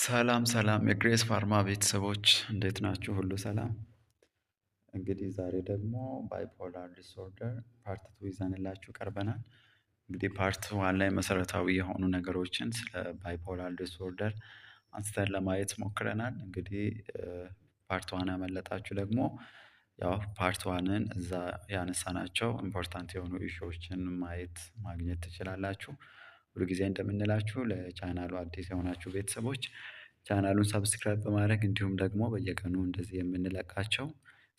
ሰላም ሰላም የግሬስ ፋርማ ቤተሰቦች እንዴት ናችሁ? ሁሉ ሰላም። እንግዲህ ዛሬ ደግሞ ባይፖላር ዲስኦርደር ፓርት ቱ ይዘንላችሁ ቀርበናል። እንግዲህ ፓርት ዋን ላይ መሰረታዊ የሆኑ ነገሮችን ስለ ባይፖላር ዲስኦርደር አንስተን ለማየት ሞክረናል። እንግዲህ ፓርት ዋን ያመለጣችሁ ደግሞ ያው ፓርት ዋንን እዛ ያነሳናቸው ኢምፖርታንት የሆኑ ኢሹዎችን ማየት ማግኘት ትችላላችሁ። ሁል ጊዜ እንደምንላችሁ ለቻናሉ አዲስ የሆናችሁ ቤተሰቦች ቻናሉን ሰብስክራይብ በማድረግ እንዲሁም ደግሞ በየቀኑ እንደዚህ የምንለቃቸው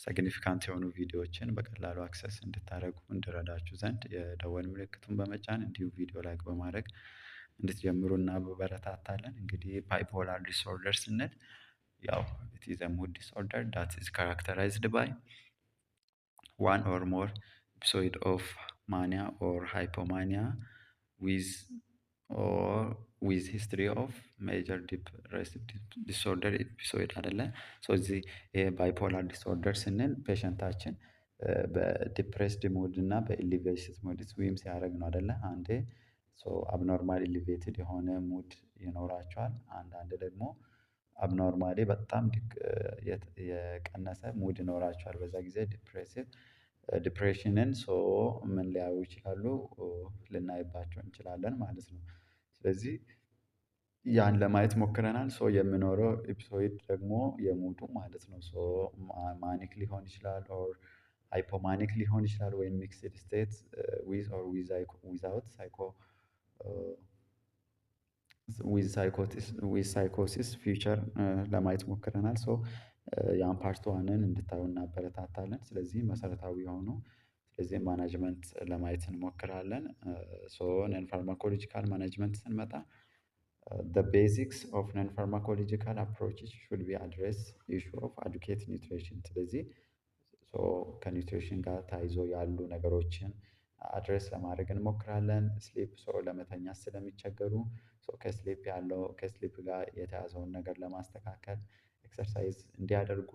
ሲግኒፊካንት የሆኑ ቪዲዮዎችን በቀላሉ አክሰስ እንድታደርጉ እንድረዳችሁ ዘንድ የደወል ምልክቱን በመጫን እንዲሁ ቪዲዮ ላይክ በማድረግ እንድትጀምሩ እናበረታታለን። እንግዲህ ባይፖላር ዲስኦርደር ስንል ያው ኢት ኢዝ አ ሙድ ዲስኦርደር ዳት ኢዝ ካራክተራይዝድ ባይ ዋን ኦር ሞር ኤፒሶድ ኦፍ ማኒያ ኦር ሃይፖማኒያ ዊዝ ኦር ዊዝ ሂስትሪ ኦፍ ሜጀር ዲፕሬሲቭ ዲስኦርደር ኤፒሶድ አይደለ። ሶ እዚህ ይሄ ባይፖላር ዲስኦርደር ስንል ፔሸንታችን በዲፕሬስድ ሞድ እና በኢሊቬሽን ሞድ ስዊም ሲያደርግ ነው አይደለ። አንዴ ሶ አብኖርማል ኢሊቬትድ የሆነ ሙድ ይኖራቸዋል። አንዳንድ ደግሞ አብኖርማሊ በጣም የቀነሰ ሙድ ይኖራቸዋል። በዛ ጊዜ ዲፕሬሽንን ሶ ምን ሊያዩ ይችላሉ ልናይባቸው እንችላለን ማለት ነው። ስለዚህ ያን ለማየት ሞክረናል። ሶ የምኖረው ኤፒሶድ ደግሞ የሙዱ ማለት ነው። ሶ ማኒክ ሊሆን ይችላል ኦር ሃይፖማኒክ ሊሆን ይችላል ወይም ሚክስድ ስቴት ዊዝ ኦር ዊዛውት ዊዝ ሳይኮሲስ ፊውቸር ለማየት ሞክረናል። ሶ ያን ፓርት ዋንን እንድታዩ እናበረታታለን። ስለዚህ መሰረታዊ የሆኑ ስለዚህ ማናጅመንት ለማየት እንሞክራለን። ሶ ነን ፋርማኮሎጂካል ማናጅመንት ስንመጣ the basics of non-pharmacological approaches should be address issue of adequate nutrition። ስለዚህ ከኒውትሪሽን ጋር ታይዞ ያሉ ነገሮችን አድሬስ ለማድረግ እንሞክራለን። ስሊፕ ለመተኛት ስለሚቸገሩ ከስሊፕ ጋር የተያዘውን ነገር ለማስተካከል ኤክሰርሳይዝ እንዲያደርጉ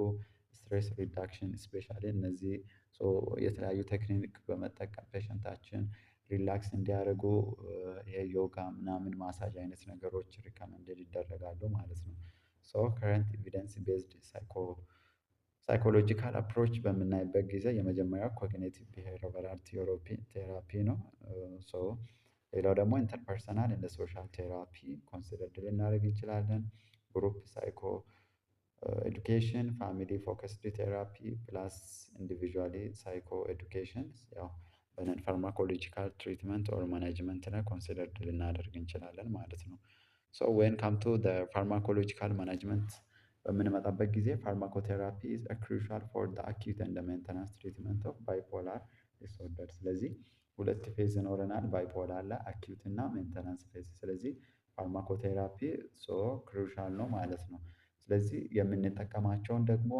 ስትሬስ ሪዳክሽን ስፔሻሊ እነዚህ የተለያዩ ቴክኒክ በመጠቀም ፔሸንታችን ሪላክስ እንዲያደርጉ የዮጋ ምናምን ማሳጅ አይነት ነገሮች ሪከመንድድ ይደረጋሉ ማለት ነው። ሶ ከረንት ኤቪደንስ ቤዝድ ሳይኮሎጂካል አፕሮች በምናይበት ጊዜ የመጀመሪያው ኮግኒቲቭ ቢሄቪራል ቴራፒ ነው። ሶ ሌላው ደግሞ ኢንተርፐርሰናል እንደ ሶሻል ቴራፒ ኮንሲደርድ ልናደርግ እንችላለን። ግሩፕ ሳይኮ ኤዱኬሽን ፋሚሊ ፎከስድ ቴራፒ ፕላስ ኢንዲቪዥዋሊ ሳይኮ ኤዱኬሽን ያው በነን ፋርማኮሎጂካል ትሪትመንት ኦር ማኔጅመንት ላይ ኮንሲደርድ ልናደርግ እንችላለን ማለት ነው። ሶ ዌን ካም ቱ ዘ ፋርማኮሎጂካል ማኔጅመንት በምንመጣበት ጊዜ ፋርማኮቴራፒ ኢዝ ክሩሻል ፎር ዘ አኪዩት ኤንድ ሜንተናንስ ትሪትመንት ኦፍ ባይፖላር ዲስኦርደር። ስለዚህ ሁለት ፌዝ ይኖረናል ባይፖላር ላይ አኪዩት እና ሜንተናንስ ፌዝ። ስለዚህ ፋርማኮቴራፒ ሶ ክሩሻል ነው ማለት ነው። ስለዚህ የምንጠቀማቸውን ደግሞ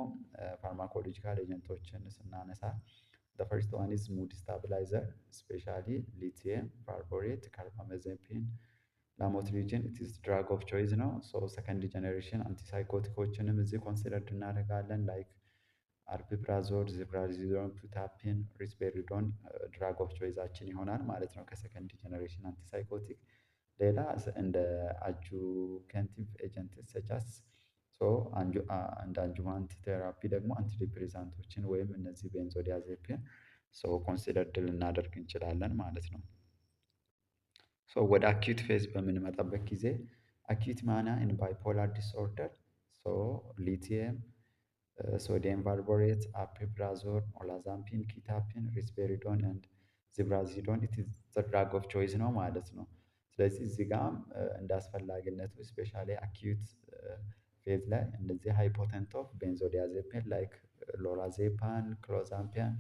ፋርማኮሎጂካል ኤጀንቶችን ስናነሳ the first one is mood stabilizer especially lithium valproate carbamazepine ላሞትሪጅን it is drug of choice ነው። ሶ ሰከንድ ጀነሬሽን አንቲሳይኮቲኮችንም እዚህ ኮንሲደርድ እናደርጋለን ላይክ አርፒፕራዞል ዚብራዚዶን ፑታፒን ሪስፔሪዶን ድራግ ኦፍ ቾይዛችን ይሆናል ማለት ነው ከሰከንድ ጀነሬሽን አንቲሳይኮቲክ። ሌላ እንደ አጁከንቲቭ ኤጀንት ሰቻስ እንደ አንጁቫንት ቴራፒ ደግሞ አንቲዲፕሬሳንቶችን ወይም እነዚህ ቤንዞዲያዜፒን ኮንሲደርድ ልናደርግ እንችላለን ማለት ነው። ወደ አኪዩት ፌዝ በምንመጣበት ጊዜ አኪዩት ማኒያ ኢን ባይፖላር ዲስኦርደር ሊቲየም ሶዲየም ቫልቦሬት አፒፕራዞል ኦላዛምፒን ኪታፒን ሪስፔሪዶን ኤንድ ዚብራዚዶን ኢት ኢዝ ዘ ድራግ ኦፍ ቾይስ ነው ማለት ነው። ስለዚህ እዚህ ጋርም እንደ አስፈላጊነቱ ስፔሻሊ አኪዩት ፌዝ ላይ እንደዚህ ሃይፖተንት ኦፍ ቤንዞዲያዜፒን ላይክ ሎራዜፓን ክሎዛምፒን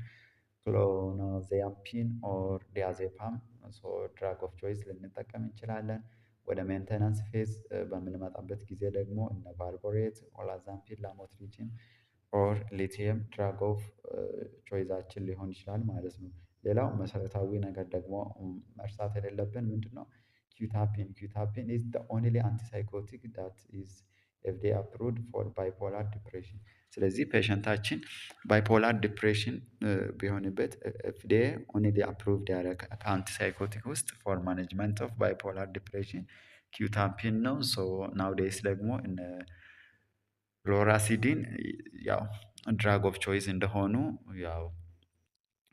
ክሎናዜምፒን ኦር ዲያዜፓም ድራግ ኦፍ ቾይስ ልንጠቀም እንችላለን። ወደ ሜንቴናንስ ፌዝ በምንመጣበት ጊዜ ደግሞ እነ ቫልቦሬት ኦላዛምፒን ላሞትሪጂን ኦር ሊቲየም ድራግ ኦፍ ቾይዛችን ሊሆን ይችላል ማለት ነው። ሌላው መሰረታዊ ነገር ደግሞ መርሳት የሌለብን ምንድነው? ኪዩታፒን ኢዝ ዘ ኦንሊ አንቲሳይኮቲክ ዳት ኢዝ ኤፍዲኤ አፕሩቭድ ፎር ባይፖላር ዲፕሬሽን። ስለዚህ ፔሸንታችን ባይፖላር ዲፕሬሽን ቢሆንበት ኤፍዲኤ ኦንሊ አፕሩቭድ ያደረገ ከአንቲሳይኮቲክ ውስጥ ፎር ማኔጅመንት ኦፍ ባይፖላር ዲፕሬሽን ኪውታምፒን ነው። ሶ ናውዴይስ ደግሞ ሎራሲዲን ያው ድራግ ኦፍ ቾይስ እንደሆኑ ያው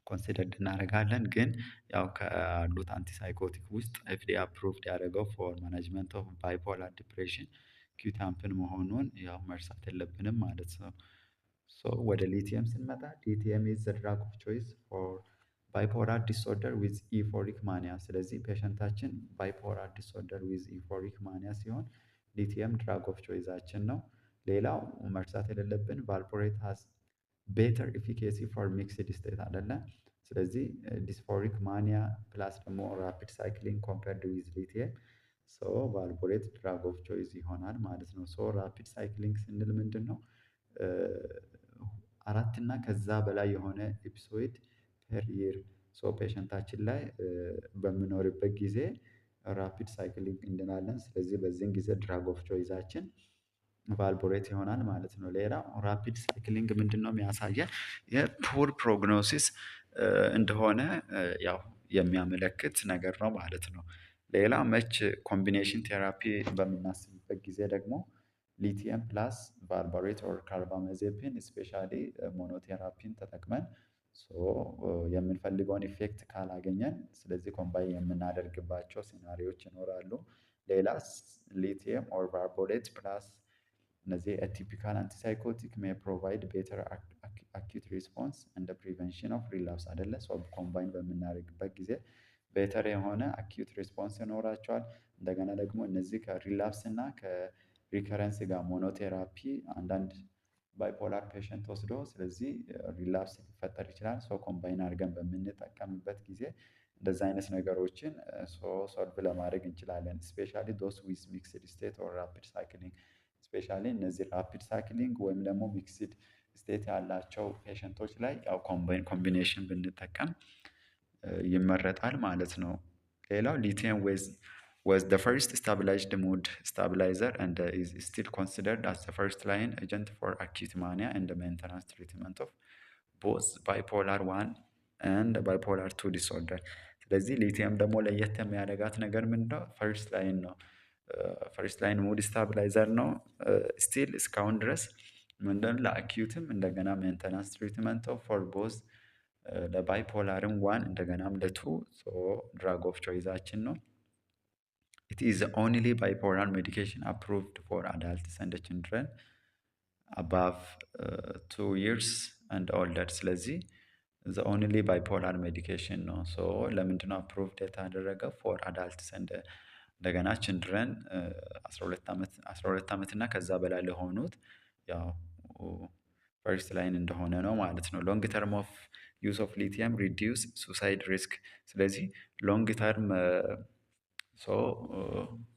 ኮንሲደርድ እናደርጋለን። ግን ያው ካሉት አንቲሳይኮቲክ ውስጥ ኤፍዲኤ አፕሩቭድ ያደረገው ፎር ማኔጅመንት ኦፍ ባይፖላር ዲፕሬሽን ኪውታምፕን መሆኑን ያው መርሳት የለብንም ማለት ነው። ሶ ወደ ሊቲየም ስንመጣ ሊቲየም ኢዝ ዘ ድራግ ኦፍ ቾይስ ፎር ባይፖላር ዲስኦርደር ዊዝ ኢፎሪክ ማኒያ። ስለዚህ ፔሸንታችን ባይፖላር ዲስኦርደር ዊዝ ኢፎሪክ ማኒያ ሲሆን ሊቲየም ድራግ ኦፍ ቾይዛችን ነው። ሌላው መርሳት የሌለብን ቫልፖሬት ሃዝ ቤተር ኢፊኬሲ ፎር ሚክስድ ስቴት አይደለ። ስለዚህ ዲስፎሪክ ማኒያ ፕላስ ደግሞ ራፒድ ሳይክሊንግ ኮምፔርድ ዊዝ ሊቲየም ሶ ቫልፖሬት ድራግ ኦፍ ቾይስ ይሆናል ማለት ነው። ሶ ራፒድ ሳይክሊንግ ስንል ምንድን ነው? አራት እና ከዛ በላይ የሆነ ኤፒሶድ ፐር ይር ሶ ፔሸንታችን ላይ በምኖርበት ጊዜ ራፒድ ሳይክሊንግ እንላለን። ስለዚህ በዚህን ጊዜ ድራግ ኦፍ ቾይዛችን ቫልፖሬት ይሆናል ማለት ነው። ሌላው ራፒድ ሳይክሊንግ ምንድን ነው የሚያሳየን? የፑር ፕሮግኖሲስ እንደሆነ ያው የሚያመለክት ነገር ነው ማለት ነው። ሌላ መች ኮምቢኔሽን ቴራፒ በምናስብበት ጊዜ ደግሞ ሊቲየም ፕላስ ቫልፖሬት ኦር ካርባማዜፒን ስፔሻሊ ሞኖቴራፒን ተጠቅመን የምንፈልገውን ኢፌክት ካላገኘን ስለዚህ ኮምባይን የምናደርግባቸው ሲናሪዎች ይኖራሉ። ሌላስ ሊቲየም ኦር ቫልፖሬት ፕላስ እነዚህ አቲፒካል አንቲሳይኮቲክ ሜይ ፕሮቫይድ ቤተር አኪዩት ሪስፖንስ እንደ ፕሪቨንሽን ኦፍ ሪላፕስ አይደለ። ሶ ኮምባይን በምናደርግበት ጊዜ ቤተር የሆነ አኪዩት ሪስፖንስ ይኖራቸዋል። እንደገና ደግሞ እነዚህ ከሪላፕስ እና ከሪከረንስ ጋር ሞኖቴራፒ አንዳንድ ባይፖላር ፔሸንት ወስዶ ስለዚህ ሪላፕስ ሊፈጠር ይችላል። ሶ ኮምባይን አድርገን በምንጠቀምበት ጊዜ እንደዛ አይነት ነገሮችን ሶልቭ ለማድረግ እንችላለን። ስፔሻሊ ዶስ ዊዝ ሚክስድ ስቴት ኦር ራፒድ ሳይክሊንግ ስፔሻሊ እነዚህ ራፒድ ሳይክሊንግ ወይም ደግሞ ሚክስድ ስቴት ያላቸው ፔሸንቶች ላይ ያው ኮምቢኔሽን ብንጠቀም ይመረጣል ማለት ነው። ሌላው ሊቲየም was the first established mood stabilizer and is still considered as the first line agent for acute mania and the maintenance treatment of both bipolar 1 and bipolar 2 disorder። ስለዚህ ሊቲየም ደግሞ ለየት የሚያደርጋት ነገር ምንድነው? ፈርስት ላይን ነው። ፈርስት ላይን ሙድ ስታብላይዘር ነው። ስቲል እስካሁን ድረስ ምንድነው ለአኪዩትም እንደገና ሜንተናንስ ትሪትመንት ፎር ቦዝ ለባይፖላርም ዋን እንደገናም ለቱ ድራግ ኦፍ ቾይዛችን ነው። It is the only bipolar medication approved for adults and children above 2 years and older። ስለዚህ the only bipolar medication ነው። ሶ ለምንድነው approved የተደረገው? for adults and እንደገና ችልድረን 12 ዓመት እና ከዛ በላይ ለሆኑት ያው ፈርስት ላይን እንደሆነ ነው ማለት ነው። ሎንግ ተርም ኦፍ ዩዝ ኦፍ ሊቲየም ሪዲዩስ ሱሳይድ ሪስክ። ስለዚህ ሎንግ ተርም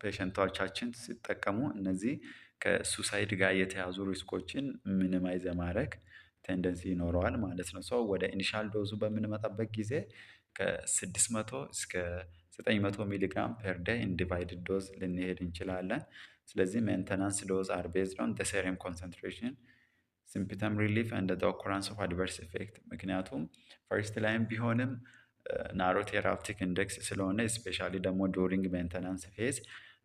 ፔሸንቶቻችን ሲጠቀሙ እነዚህ ከሱሳይድ ጋር የተያዙ ሪስኮችን ሚኒማይዝ የማድረግ ቴንደንሲ ይኖረዋል ማለት ነው። ሶ ወደ ኢኒሻል ዶዙ በምንመጣበት ጊዜ ከ600 እስከ 900 ሚሊግራም ፐር ዴይ ኢንዲቫይድድ ዶዝ ልንሄድ እንችላለን። ስለዚህ ሜንተናንስ ዶዝ አር ቤዝድ ኦን ዘ ሴረም ኮንሰንትሬሽን ሲምፕተም ሪሊፍ ኤንድ ዘ ኦኩራንስ ኦፍ አድቨርስ ኢፌክት። ምክንያቱም ፈርስት ላይም ቢሆንም ናሮ ቴራፕቲክ ኢንዴክስ ስለሆነ ስፔሻሊ ደግሞ ዱሪንግ ሜንተናንስ ፌዝ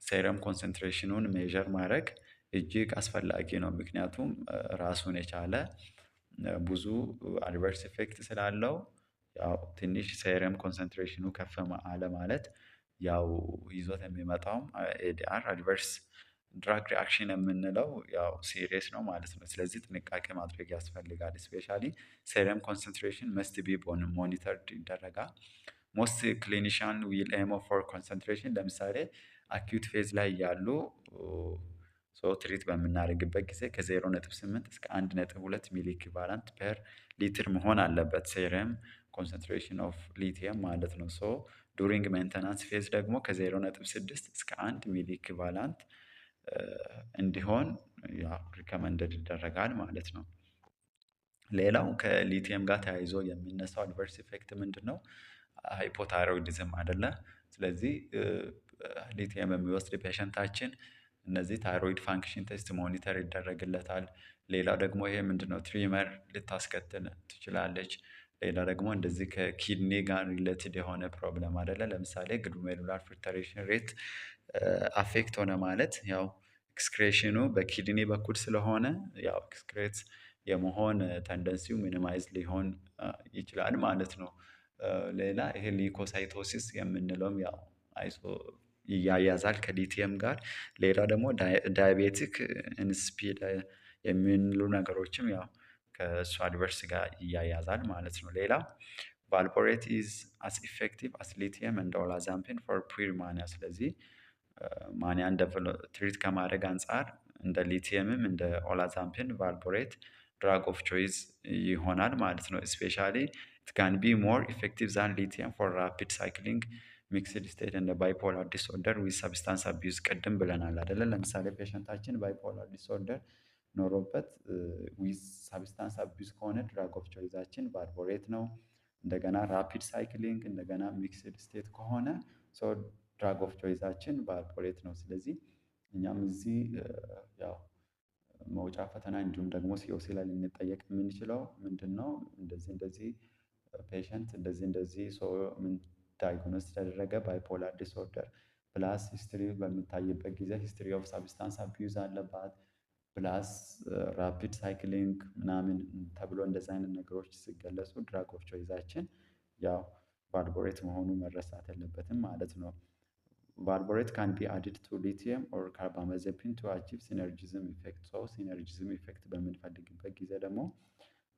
ሴረም ኮንሰንትሬሽኑን ሜዠር ማድረግ እጅግ አስፈላጊ ነው። ምክንያቱም ራሱን የቻለ ብዙ አድቨርስ ኢፌክት ስላለው ያው ትንሽ ሴረም ኮንሰንትሬሽኑ ከፍ አለ ማለት ያው ይዞት የሚመጣውም ኤዲአር አድቨርስ ድራግ ሪአክሽን የምንለው ያው ሲሪየስ ነው ማለት ነው። ስለዚህ ጥንቃቄ ማድረግ ያስፈልጋል። ስፔሻሊ ሴረም ኮንሰንትሬሽን መስት ቢ ሞኒተርድ ይደረጋል። ሞስት ክሊኒሻን ዊል ኤም ፎር ኮንሰንትሬሽን ለምሳሌ አኪዩት ፌዝ ላይ ያሉ ትሪት በምናደርግበት ጊዜ ከ0.8 እስከ 1.2 ሚሊ ኢኩቫለንት ፐር ሊትር መሆን አለበት ሴረም ኮንሰንትሬሽን ኦፍ ሊቲየም ማለት ነው። ሶ ዱሪንግ ሜንተናንስ ፌዝ ደግሞ ከ0.6 እስከ 1 ሚሊ ኢኩቫለንት እንዲሆን ያው ሪከመንደድ ይደረጋል ማለት ነው። ሌላው ከሊቲየም ጋር ተያይዞ የሚነሳው አድቨርስ ኢፌክት ምንድነው? ሃይፖታይሮይዲዝም አይደለ። ስለዚህ ሊቲየም የሚወስድ ፔሸንታችን እነዚህ ታይሮይድ ፋንክሽን ቴስት ሞኒተር ይደረግለታል። ሌላው ደግሞ ይሄ ምንድነው ትሪመር ልታስከትል ትችላለች። ሌላ ደግሞ እንደዚህ ከኪድኒ ጋር ሪሌትድ የሆነ ፕሮብለም አይደለ። ለምሳሌ ግሉሜሩላር ፊልተሬሽን ሬት አፌክት ሆነ ማለት ያው ኤክስክሬሽኑ በኪድኒ በኩል ስለሆነ ያው ኤክስክሬት የመሆን ተንደንሲው ሚኒማይዝ ሊሆን ይችላል ማለት ነው። ሌላ ይሄ ሊኮሳይቶሲስ የምንለውም ያው አይሶ ይያያዛል ከሊቲየም ጋር። ሌላ ደግሞ ዳያቤቲክ ኢንስፒድ የሚሉ ነገሮችም ያው ከእሱ አድቨርስ ጋር ይያያዛል ማለት ነው። ሌላ ቫልፖሬት ኢዝ አስ ኢፌክቲቭ አስ ሊቲየም እንደ ኦላዛምፒን ፎር ፕሪ ማኒያ። ስለዚህ ማኒያን ትሪት ከማድረግ አንጻር እንደ ሊቲየምም እንደ ኦላዛምፒን ቫልፖሬት ድራግ ኦፍ ቾይስ ይሆናል ማለት ነው። ስፔሻሊ ኢት ካን ቢ ሞር ኢፌክቲቭ ዛን ሊቲየም ፎር ራፒድ ሳይክሊንግ ሚክስድ ስቴት እንደ ባይፖላር ዲስኦርደር ዊዝ ሰብስታንስ አቢዩዝ ቅድም ብለናል አይደለ? ለምሳሌ ፔሸንታችን ባይፖላር ዲስኦርደር ኖሮበት ዊዝ ሳብስታንስ አቢዩዝ ከሆነ ድራግ ኦፍ ቾይዛችን ቫልፖሬት ነው። እንደገና ራፒድ ሳይክሊንግ እንደገና ሚክስድ ስቴት ከሆነ ሶ ድራግ ኦፍ ቾይዛችን ቫልፖሬት ነው። ስለዚህ እኛም እዚህ ያው መውጫ ፈተና እንዲሁም ደግሞ ሲኦሲ ላይ ልንጠየቅ የምንችለው ምንድነው? እንደዚህ ፔሸንት እንደዚህ ሰው ምን ዳይግኖስ ተደረገ ባይፖላር ዲስኦርደር ፕላስ ሂስትሪ በሚታይበት ጊዜ ሂስትሪ ኦፍ ሳብስታንስ አቢዩዝ አለባት ፕላስ ራፒድ ሳይክሊንግ ምናምን ተብሎ እንደዚህ አይነት ነገሮች ሲገለጹ ድራግ ኦፍ ቾይዛችን ያው ቫልፖሬት መሆኑ መረሳት የለበትም ማለት ነው። ቫልፖሬት ካን ቢ አድድ ቱ ሊቲየም ኦር ካርባማዜፒን ቱ አቺቭ ሲነርጂዝም ኢፌክት። ሶ ሲነርጂዝም ኢፌክት በምንፈልግበት ጊዜ ደግሞ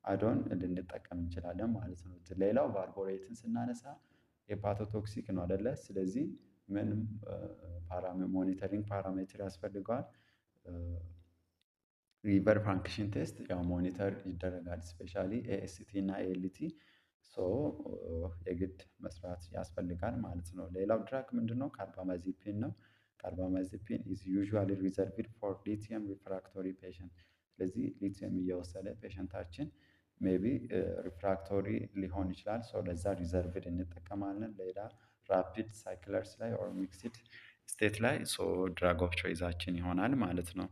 አዶን ልንጠቀም እንችላለን ማለት ነው። ሌላው ቫልፖሬትን ስናነሳ ሄፓቶቶክሲክ ነው አይደለ? ስለዚህ ምንም ሞኒተሪንግ ፓራሜትር ያስፈልገዋል። ሊቨር ፋንክሽን ቴስት ያው ሞኒተር ይደረጋል ስፔሻሊ ኤኤስቲ እና ኤኤልቲ ሶ የግድ መስራት ያስፈልጋል ማለት ነው። ሌላው ድራግ ምንድነው? ካርባማዚፒን ነው። ካርባማዚፒን ኢዝ ዩዥዋሊ ሪዘርቭድ ፎር ሊቲየም ሪፍራክቶሪ ፔሸንት። ስለዚህ ሊቲየም እየወሰደ ፔሸንታችን ሜቢ ሪፍራክቶሪ ሊሆን ይችላል ሶ ለዛ ሪዘርቭድ እንጠቀማለን። ሌላ ራፒድ ሳይክለርስ ላይ ኦር ሚክስድ ስቴት ላይ ሶ ድራግ ኦፍ ቾይዛችን ይሆናል ማለት ነው።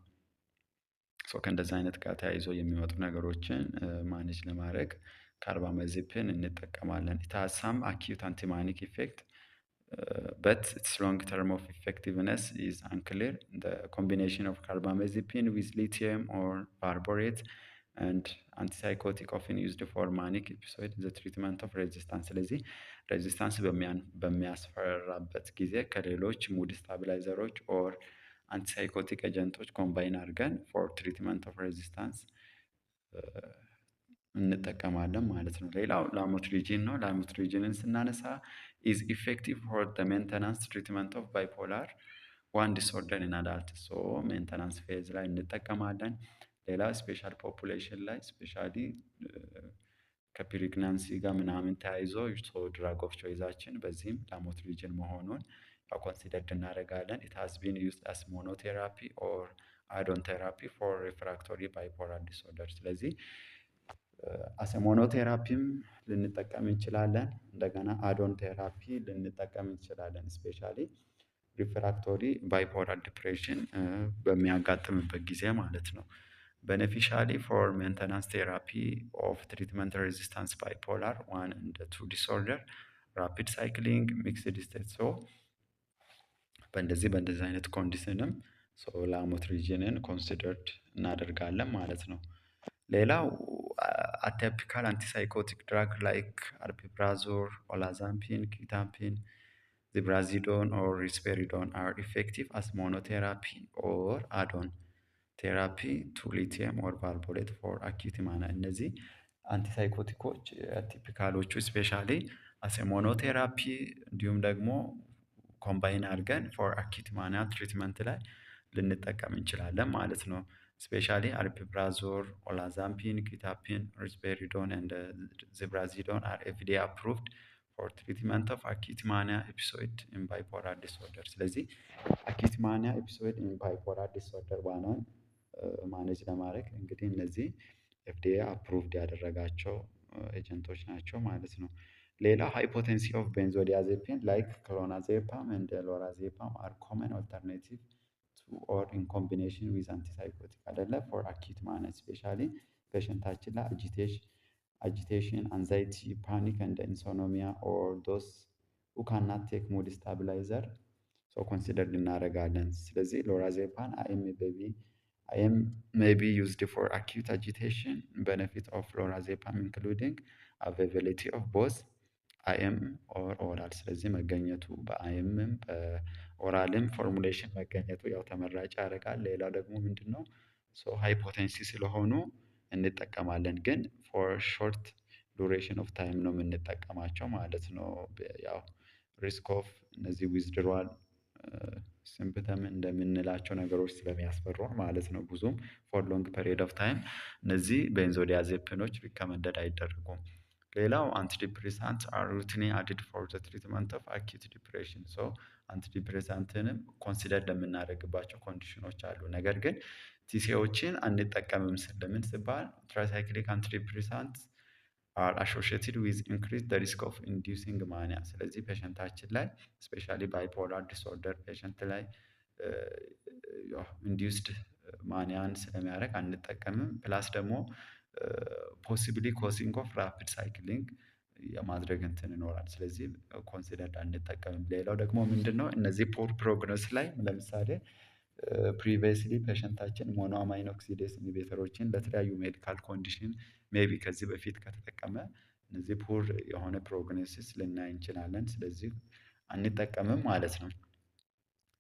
ሶ ከእንደዚህ አይነት ጋር ተያይዞ የሚመጡ ነገሮችን ማኔጅ ለማድረግ ካርባማዜፒን እንጠቀማለን። ኢት ሃዝ ሳም አኪዩት አንቲማኒክ ኢፌክት በት ኢትስ ሎንግ ተርም ኦፍ ኢፌክቲቭነስ ኢዝ አንክሊር። ዘ ኮምቢኔሽን ኦፍ ካርባማዜፒን ዊዝ ሊቲየም ኦር ቫልፖሬት ኤንድ አንቲሳይኮቲክ ኦፍን ዩዝድ ፎር ማኒክ ኤፒሶድ ዘ ትሪትመንት ኦፍ ሬዚስታንስ። ስለዚህ ሬዚስታንስ በሚያስፈራራበት ጊዜ ከሌሎች ሙድ ስታቢላይዘሮች ኦር አንቲሳይኮቲክ ኤጀንቶች ኮምባይን አድርገን ፎር ትሪትመንት ኦፍ ሬዚስታንስ እንጠቀማለን ማለት ነው። ሌላው ላሞትሪጂን ነው። ላሞትሪጂንን ስናነሳ ኢዝ ኢፌክቲቭ ፎር ዘ ሜንተናንስ ትሪትመንት ኦፍ ባይፖላር ዋን ዲስኦርደር ኢን አዳልት። ሶ ሜንተናንስ ፌዝ ላይ እንጠቀማለን። ሌላ ስፔሻል ፖፑሌሽን ላይ ስፔሻሊ ከፕሬግናንሲ ጋር ምናምን ተያይዞ ድራግ ኦፍ ቾይዛችን በዚህም ላሞትሪጂን መሆኑን ያው ኮንሲደርድ እናደርጋለን። ኢት ሃዝ ቢን ዩዝድ አስ ሞኖቴራፒ ኦር አዶን ቴራፒ ፎር ሪፍራክቶሪ ባይፖላር ዲስኦርደር። ስለዚህ አስ ሞኖቴራፒም ልንጠቀም እንችላለን። እንደገና አዶን ቴራፒ ልንጠቀም እንችላለን። ስፔሻሊ ሪፍራክቶሪ ባይፖላር ዲፕሬሽን በሚያጋጥምበት ጊዜ ማለት ነው። ቤኔፊሻሊ ፎር ሜንተናንስ ቴራፒ ኦፍ ትሪትመንት ሬዚስታንስ ባይፖላር ዋን እንደ ቱ ዲስኦርደር ራፒድ ሳይክሊንግ ሚክስድ ስቴት። ሶ በእንደዚህ አይነት ኮንዲሽንም ላሞትሪጂንን ኮንሲደርድ እናደርጋለን ማለት ነው። ሌላው አቲፒካል አንቲሳይኮቲክ ድራግ ላይክ አርፒፕራዞል ኦላዛምፒን ኪታምፒን ዚብራዚዶን ኦር ሪስፔሪዶን አር ኢፌክቲቭ አስ ሞኖቴራፒ ኦር አዶን ቴራፒ ቱ ሊቲየም ኦር ቫልፖሬት ፎር አኪዩት ማኒያ። እነዚህ አንቲሳይኮቲኮች ቲፒካሎቹ ስፔሻሊ አስ ሞኖቴራፒ እንዲሁም ደግሞ ኮምባይን አድርገን ፎር አኪዩት ማኒያ ትሪትመንት ላይ ልንጠቀም እንችላለን ማለት ነው። ስፔሻሊ አርፒፕራዞል ኦላዛምፒን ኪታፒን ሪስፔሪዶን ኤንድ ዚብራዚዶን አር ኤፍዲኤ አፕሩቭድ ፎር ትሪትመንት ኦፍ አኪዩት ማኒያ ኤፒሶድ ኢን ባይፖላር ዲስኦርደር። ስለዚህ አኪዩት ማኒያ ኤፒሶድ ኢን ባይፖላር ዲስኦርደር ዋናውን ማኔጅ ለማድረግ እንግዲህ እነዚህ ኤፍዲኤ አፕሩቭድ ያደረጋቸው ኤጀንቶች ናቸው ማለት ነው። ሌላ ሃይፖቴንሲ ኦፍ ቤንዞዲያዜፒን ላይክ ክሎናዜፓም ኤንድ ሎራዜፓም አር ኮመን ኦልተርናቲቭ ቱ ኦር ኢን ኮምቢኔሽን ዊዝ አንቲሳይኮቲክ አይደለ ፎር አኪዩት ማኒያ ስፔሻሊ ፔሸንታችን ላይ አጂቴሽን አንዛይቲ ፓኒክ ኤንድ ኢንሶኖሚያ ኦር ዶስ ሁ ካናት ቴክ ሙድ ስታቢላይዘር ሶ ኮንሲደር እናደርጋለን። ስለዚህ ሎራዜፓን አይኤም ሜይ ቢ ዩዝድ ፎር አኪዩት አጂቴሽን ቤኔፊት ኦፍ ሎራዜፓም ኢንክሉዲንግ አቬይላቢሊቲ ኦፍ ቦዝ አይኤም ኦር ኦራል። ስለዚህ መገኘቱ በአይኤምም በኦራልም ፎርሙሌሽን መገኘቱ ያው ተመራጭ ያደርጋል። ሌላው ደግሞ ምንድን ነው ሶ ሃይ ፖቴንሲ ስለሆኑ እንጠቀማለን፣ ግን ፎር ሾርት ዱሬሽን ኦፍ ታይም ነው የምንጠቀማቸው ማለት ነው። ያው ሪስክ ኦፍ እነዚህ ዊዝድሯል ሲምፕተም እንደምንላቸው ነገሮች ስለሚያስፈሩን ማለት ነው። ብዙም ፎር ሎንግ ፔሪድ ኦፍ ታይም እነዚህ ቤንዞዲያዜፒኖች ሪከመንደድ አይደረጉም። ሌላው አንቲዲፕሬሳንት አር ሩቲንሊ አድድ ፎር ዘ ትሪትመንት ኦፍ አኪዩት ዲፕሬሽን። ሶ አንቲዲፕሬሳንትንም ኮንሲደር ለምናደርግባቸው ኮንዲሽኖች አሉ። ነገር ግን ቲሲዎችን አንጠቀምም ለምን ሲባል ትራይሳይክሊክ አንቲዲፕሬሳንት አር አሶሺየትድ ዊዝ ኢንክሪዝ ዘ ሪስክ ኦፍ ኢንዲዩሲንግ ማኒያ። ስለዚህ ፔሸንታችን ላይ ስፔሻሊ ባይፖላር ዲስኦርደር ፔሸንት ላይ ኢንዲዩስድ ማኒያን ስለሚያደርግ አንጠቀምም። ፕላስ ደግሞ ፖሲብሊ ኮዚንግ ኦፍ ራፒድ ሳይክሊንግ የማድረግ እንትን ይኖራል። ስለዚህ ኮንሲደርድ አንጠቀምም። ሌላው ደግሞ ምንድነው እነዚህ ፖር ፕሮግኖስ ላይ ለምሳሌ ፕሪቪየስሊ ፔሸንታችን ሞኖ አማይኖ ኦክሲዴስ ኢንሂቢተሮችን ለተለያዩ ሜዲካል ኮንዲሽን ሜይ ቢ ከዚህ በፊት ከተጠቀመ እነዚህ ፑር የሆነ ፕሮግኖሲስ ልናይ እንችላለን። ስለዚህ አንጠቀምም ማለት ነው።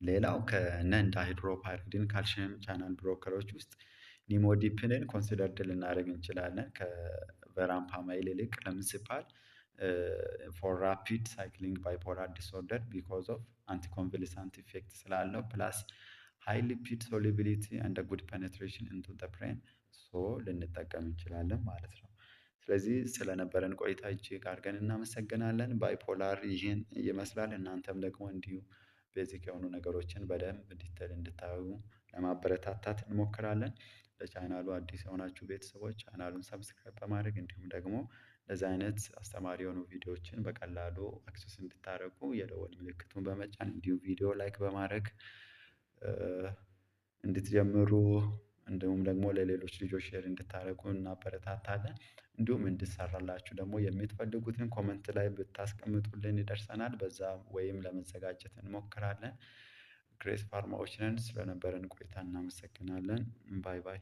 ሌላው ከነን ዳይህድሮፓይሪዲን ካልሽየም ቻናል ብሎከሮች ውስጥ ኒሞዲፕንን ኮንሲደርድ ልናደርግ እንችላለን ከቨራምፓማይል ይልቅ። ለምን ሲባል ፎር ራፒድ ሳይክሊንግ ባይፖላር ዲስኦርደር ቢኮዝ ኦፍ አንቲኮንቨልሳንት ኢፌክት ስላለው ፕላስ ሃይ ሊፒድ ሶሉቢሊቲ እንደ ጉድ ፔኔትሬሽን ኢንቱ ዘ ብሬን ሶ ልንጠቀም እንችላለን ማለት ነው። ስለዚህ ስለነበረን ቆይታ እጅግ አድርገን እናመሰግናለን። ባይፖላር ይህን ይመስላል። እናንተም ደግሞ እንዲሁ ቤዚክ የሆኑ ነገሮችን በደንብ ዲቴል እንድታዩ ለማበረታታት እንሞክራለን። ለቻናሉ አዲስ የሆናችሁ ቤተሰቦች ቻናሉን ሰብስክራይብ በማድረግ እንዲሁም ደግሞ እንደዚህ አይነት አስተማሪ የሆኑ ቪዲዮዎችን በቀላሉ አክሰስ እንድታደርጉ የደወል ምልክቱን በመጫን እንዲሁም ቪዲዮ ላይክ በማድረግ እንድትጀምሩ እንዲሁም ደግሞ ለሌሎች ልጆች ሼር እንድታደርጉ እናበረታታለን። እንዲሁም እንድሰራላችሁ ደግሞ የምትፈልጉትን ኮመንት ላይ ብታስቀምጡልን ይደርሰናል። በዛ ወይም ለመዘጋጀት እንሞክራለን። ግሬስ ፋርማዎች ነን። ስለነበረን ቆይታ እናመሰግናለን። ባይ ባይ።